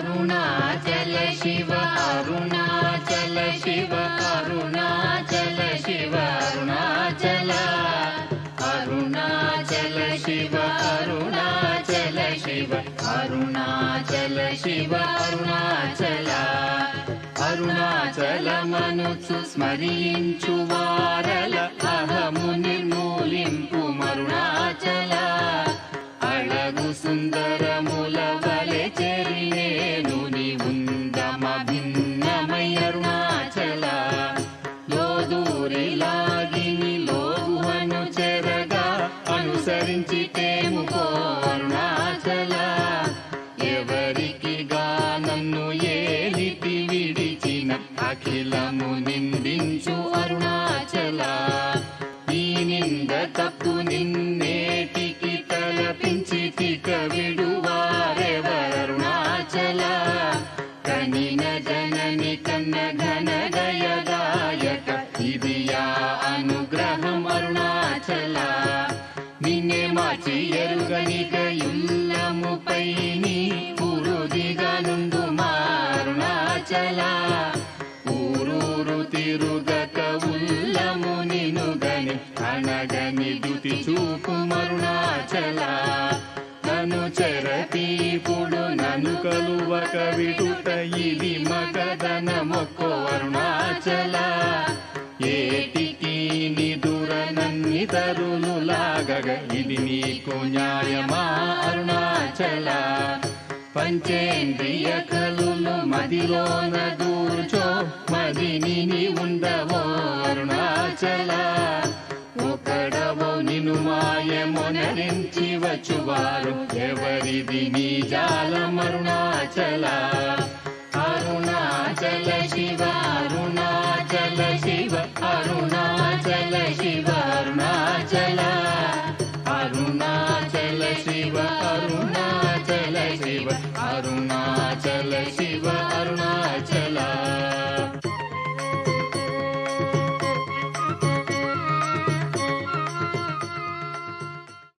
అరుణాచల శివ అరుణాచల శివ అరుణాచల శివ అరుణాచల అరుణాచల శివ అరుణాచల శివ అరుణాచల శివ అరుణాచల అరుణాచలమనుచు స్మరించు వారల అహము నిర్మూలింపు మరుణాచల అళగు సుందరముల వలె చెరినేను నివుందమ భిన్నమై అరుణాచల లోదూరి లాగిని లోగుహను చెరగా అనుసరించి తేముకో అరుణాచల ఎవరికి నన్ను ఏలితి విడిచిన అఖిలము నిందించు అరుణాచల ఈ నింద తప్పు నిన్నేటికి తలపించి తిక విడువారెవరుణాచల కనిన జనని కన్న ఘన గయదాయక ఇది యా అనుగ్రహం అరుణాచల నిన్నే మార్చి ఎరుగనిక యుల్లముపై నీ పురుదిగా నుండు అరుణాచల ఊరూరు తిరుగక ఉల్లము నినుగని అనగని దుతి చూపు అరుణాచల నన్ను చెరపీపుడు నన్ను కలువక విడుట ఇది మగదన మొక్కో అరుణాచల ఏటికి నిదుర నన్ని తరులు లాగగ ఇది నీకు న్యాయమా అరుణాచల పంచేంద్రియ కలులు మదిలోన దూర్చో మదిని ఉండవో అరుణాచల ఒకడవో నిను మాయమొనరించి వచ్చువారు ఎవరిది నీ జాలం అరుణాచల అరుణాచల శివ అరుణాచల శివ అరుణాచల శివ అరుణాచల అరుణాచల శివ అరుణాచల శివ అరుణాచల శివ అరుణాచల